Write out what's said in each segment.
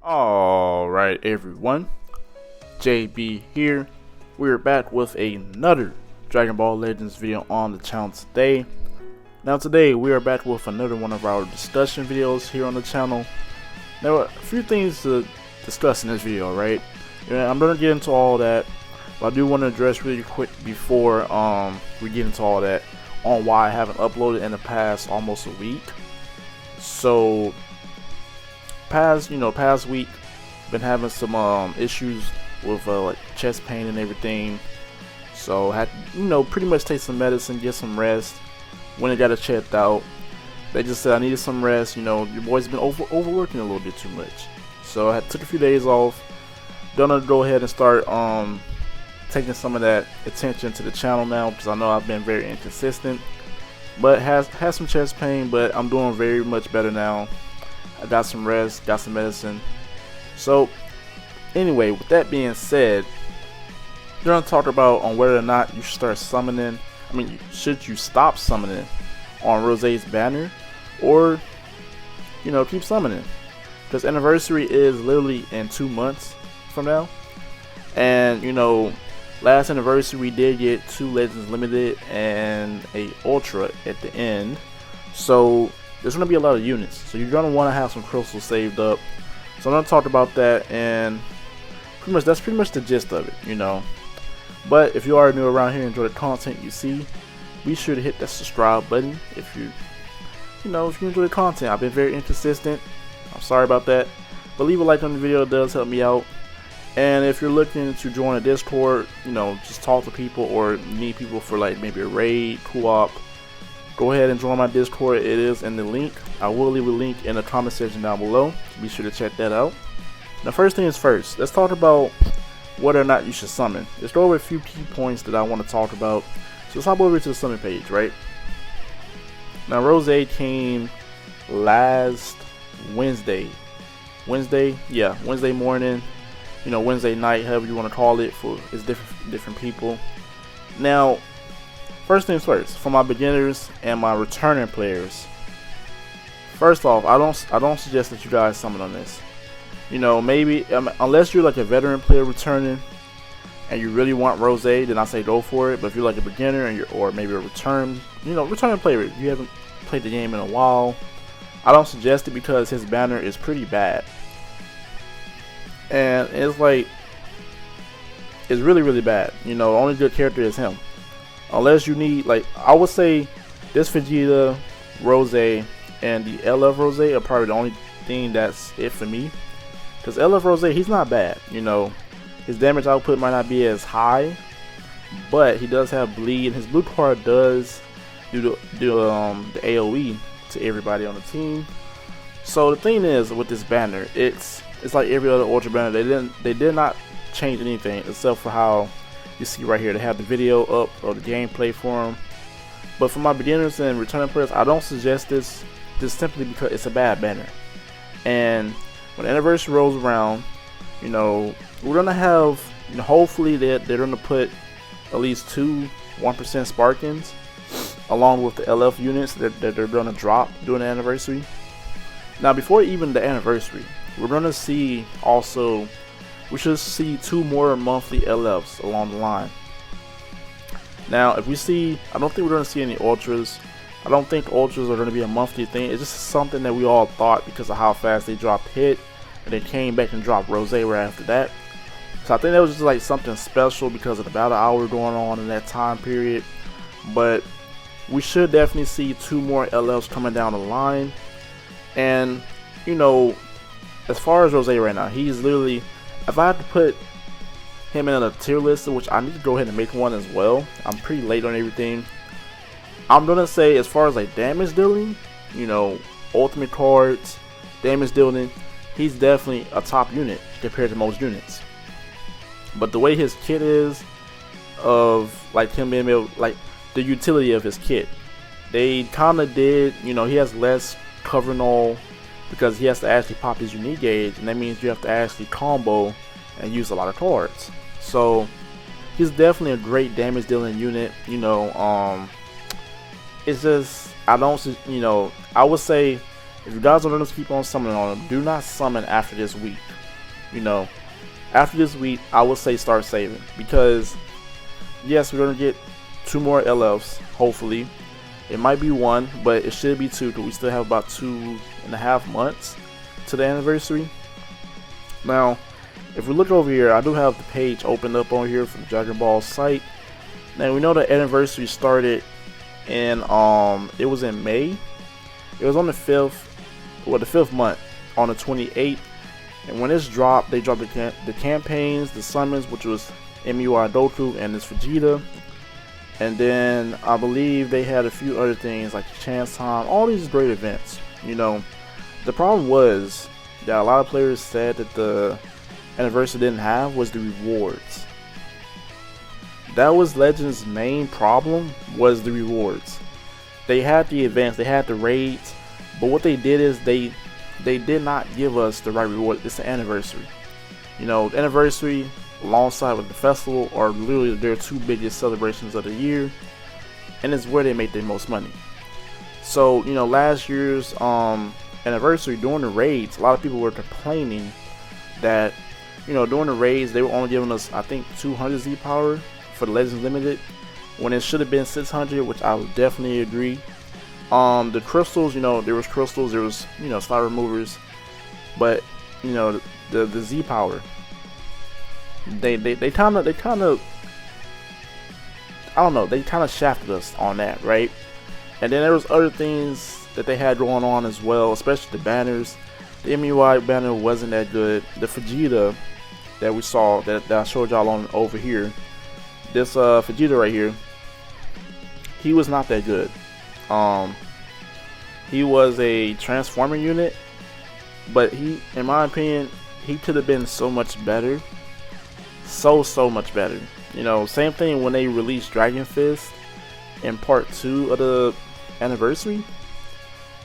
Alright everyone, JB here. We're back with another Dragon Ball Legends video on the channel today. Now today we are back with another one of our discussion videos here on the channel. There are a few things to discuss in this video, right? I'm going to get into all that, but I do want to address really quick before we get into all that on why I haven't uploaded in the past almost a week. So past week been having some issues with like chest pain and everything, so had pretty much take some medicine, get some rest. When I got it checked out, they just said I needed some rest. Your boy's been overworking a little bit too much, so I took a few days off. Gonna go ahead and start taking some of that attention to the channel now, because I know I've been very inconsistent, but has some chest pain, but I'm doing very much better now. I got some rest, got some medicine. So anyway, with that being said, we're going to talk about on whether or not you should start summoning. Should you stop summoning on Rose's banner, or keep summoning? Because anniversary is literally in 2 months from now, and last anniversary we did get 2 Legends Limited and a Ultra at the end, so there's going to be a lot of units, so you're going to want to have some crystals saved up. So I'm going to talk about that, and that's pretty much the gist of it, But if you are new around here and enjoy the content you see, be sure to hit that subscribe button if you enjoy the content. I've been very inconsistent. I'm sorry about that. But leave a like on the video, it does help me out. And if you're looking to join a Discord, just talk to people, or need people for like maybe a raid, co-op, go ahead and join my Discord. It is in the link. I will leave a link in the comment section down below. Be sure to check that out. Now, first things first, let's talk about whether or not you should summon. Let's go over a few key points that I want to talk about. So let's hop over to the summon page, right? Now, Rose came last Wednesday. Wednesday morning, Wednesday night, however you want to call it, for it's different people. Now, first things first, for my beginners and my returning players. First off, I don't suggest that you guys summon on this. Maybe unless you're like a veteran player returning and you really want Rose, then I say go for it. But if you're like a beginner and or maybe a returning player, you haven't played the game in a while, I don't suggest it, because his banner is pretty bad, and it's really, really bad. The only good character is him. Unless you need, I would say this Vegeta, Rose, and the LF Rose are probably the only thing that's it for me. Because LF Rose, he's not bad. His damage output might not be as high, but he does have bleed, and his blue card does do the AoE to everybody on the team. So the thing is with this banner, it's like every other Ultra banner. They did not change anything except for how you see right here. They have the video up, or the gameplay for them. But for my beginners and returning players, I don't suggest this, just simply because it's a bad banner. And when anniversary rolls around, we're gonna have, hopefully they're gonna put at least 2 1% Sparkins along with the LF units that they're gonna drop during the anniversary. Now, before even the anniversary, we're gonna see also, we should see 2 more monthly LFs along the line. Now, if we see, I don't think we're gonna see any Ultras. I don't think Ultras are gonna be a monthly thing. It's just something that we all thought because of how fast they dropped Hit, and they came back and dropped Rose right after that. So I think that was just like something special because of the battle hour going on in that time period. But we should definitely see 2 more LFs coming down the line. And as far as Rose right now, he's literally, if I had to put him in a tier list, which I need to go ahead and make one as well, I'm pretty late on everything. I'm gonna say, as far as like damage dealing, ultimate cards, damage dealing, he's definitely a top unit compared to most units. But the way his kit is, of like him being able, like the utility of his kit. They kind of did, you know, he has less cover null because he has to actually pop his unique gauge, and that means you have to actually combo and use a lot of cards. So he's definitely a great damage dealing unit. You know, it's just, I don't, you know, I would say if you guys are going to keep on summoning on him, do not summon after this week. You know, after this week, I would say start saving, because yes, we're going to get 2 more LFs, hopefully. It might be 1, but it should be 2, because we still have about 2.5 months to the anniversary. Now, if we look over here, I do have the page opened up on here for the Dragon Ball site. Now, we know the anniversary started in, it was in May. It was on the 5th, well, the 5th month, on the 28th. And when this dropped, they dropped the campaigns, the summons, which was MUI Doku and this Vegeta. And then I believe they had a few other things like Chance Time, all these great events. You know, the problem was that a lot of players said that the anniversary didn't have was the rewards. That was Legends' main problem, was the rewards. They had the events, they had the raids, but what they did is they did not give us the right reward. It's the anniversary. You know, the anniversary alongside with the festival are literally their 2 biggest celebrations of the year, and it's where they make their most money. So, you know, last year's anniversary, during the raids, a lot of people were complaining that, you know, during the raids they were only giving us, I think, 200 Z power for the Legends Limited, when it should have been 600, which I would definitely agree. The crystals, you know, there was crystals, there was, you know, slot removers, but, you know, the Z power, they kind of I don't know, they kind of shafted us on that, right? And then there was other things that they had going on as well, especially the banners. The MUI banner wasn't that good. The Vegeta that we saw, that I showed y'all on over here, this Vegeta right here, he was not that good. He was a transformer unit, but he, in my opinion, he could have been so much better. So much better. You know, same thing when they released Dragon Fist in part 2 of the anniversary.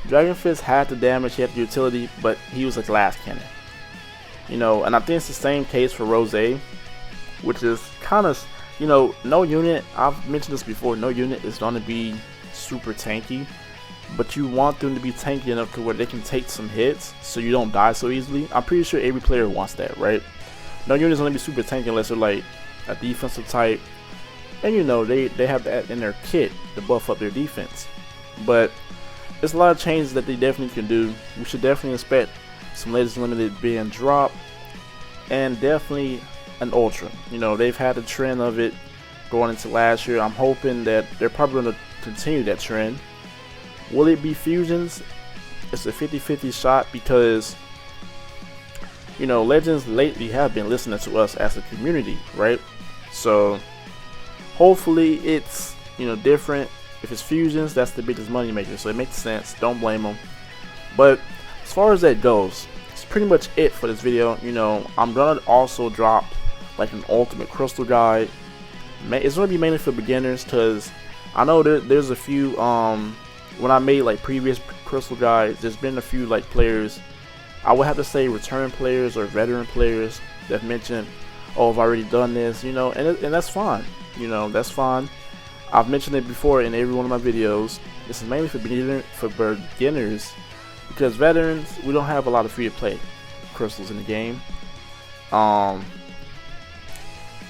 Dragon Fist had the damage, he had the utility, but he was a glass cannon. You know, and I think it's the same case for Rose, which is kind of, you know, no unit, I've mentioned this before, no unit is going to be super tanky, but you want them to be tanky enough to where they can take some hits so you don't die so easily. I'm pretty sure every player wants that, right? No unit is going to be super tanky unless they're like a defensive type, and you know, they have that in their kit to buff up their defense. But there's a lot of changes that they definitely can do. We should definitely expect some Legends Limited being dropped, and definitely an Ultra. You know, they've had the trend of it going into last year. I'm hoping that they're probably going to continue that trend. Will it be fusions? It's a 50-50 shot, because, you know, Legends lately have been listening to us as a community, right? So hopefully it's, you know, different. If it's fusions, that's the biggest money maker, so it makes sense. Don't blame them. But as far as that goes, it's pretty much it for this video. You know, I'm gonna also drop like an ultimate crystal guide. It's gonna be mainly for beginners, because I know there's a few, when I made like previous crystal guides, there's been a few like players, I would have to say return players or veteran players, that mentioned, oh, I've already done this, you know, and that's fine. You know, that's fine. I've mentioned it before in every one of my videos. This is mainly for beginners, because veterans, we don't have a lot of free to play crystals in the game. And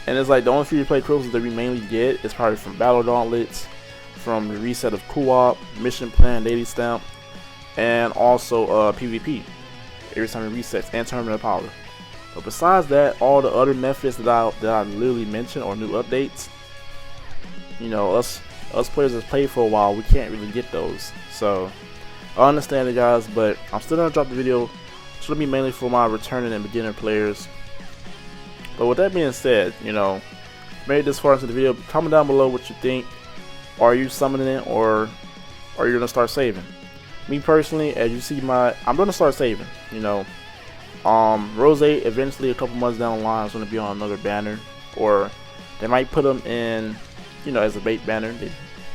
it's like the only free to play crystals that we mainly get is probably from battle gauntlets, from the reset of co-op, mission plan, daily stamp, and also PvP every time it resets, and tournament of power. But besides that, all the other methods that I literally mentioned, or new updates, you know, us players that played for a while, we can't really get those. So I understand it, guys, but I'm still gonna drop the video. It's gonna be mainly for my returning and beginner players. But with that being said, you know, made it this far into the video, comment down below what you think. Are you summoning it, or are you gonna start saving? Me personally, as you see, I'm gonna start saving. You know, Rose eventually a couple months down the line is gonna be on another banner, or they might put them in, you know, as a bait banner.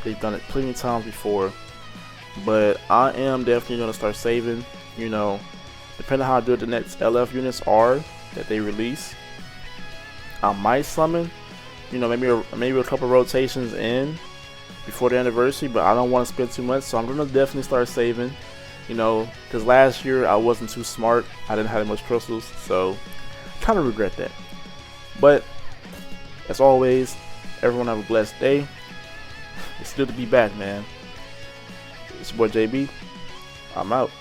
They've done it plenty of times before. But I am definitely going to start saving. You know, depending on how good the next LF units are that they release, I might summon, you know, maybe a couple rotations in before the anniversary, but I don't want to spend too much, so I'm going to definitely start saving, you know, because last year I wasn't too smart. I didn't have that much crystals, so kind of regret that. But as always, everyone have a blessed day. It's good to be back, man. It's your boy JB. I'm out.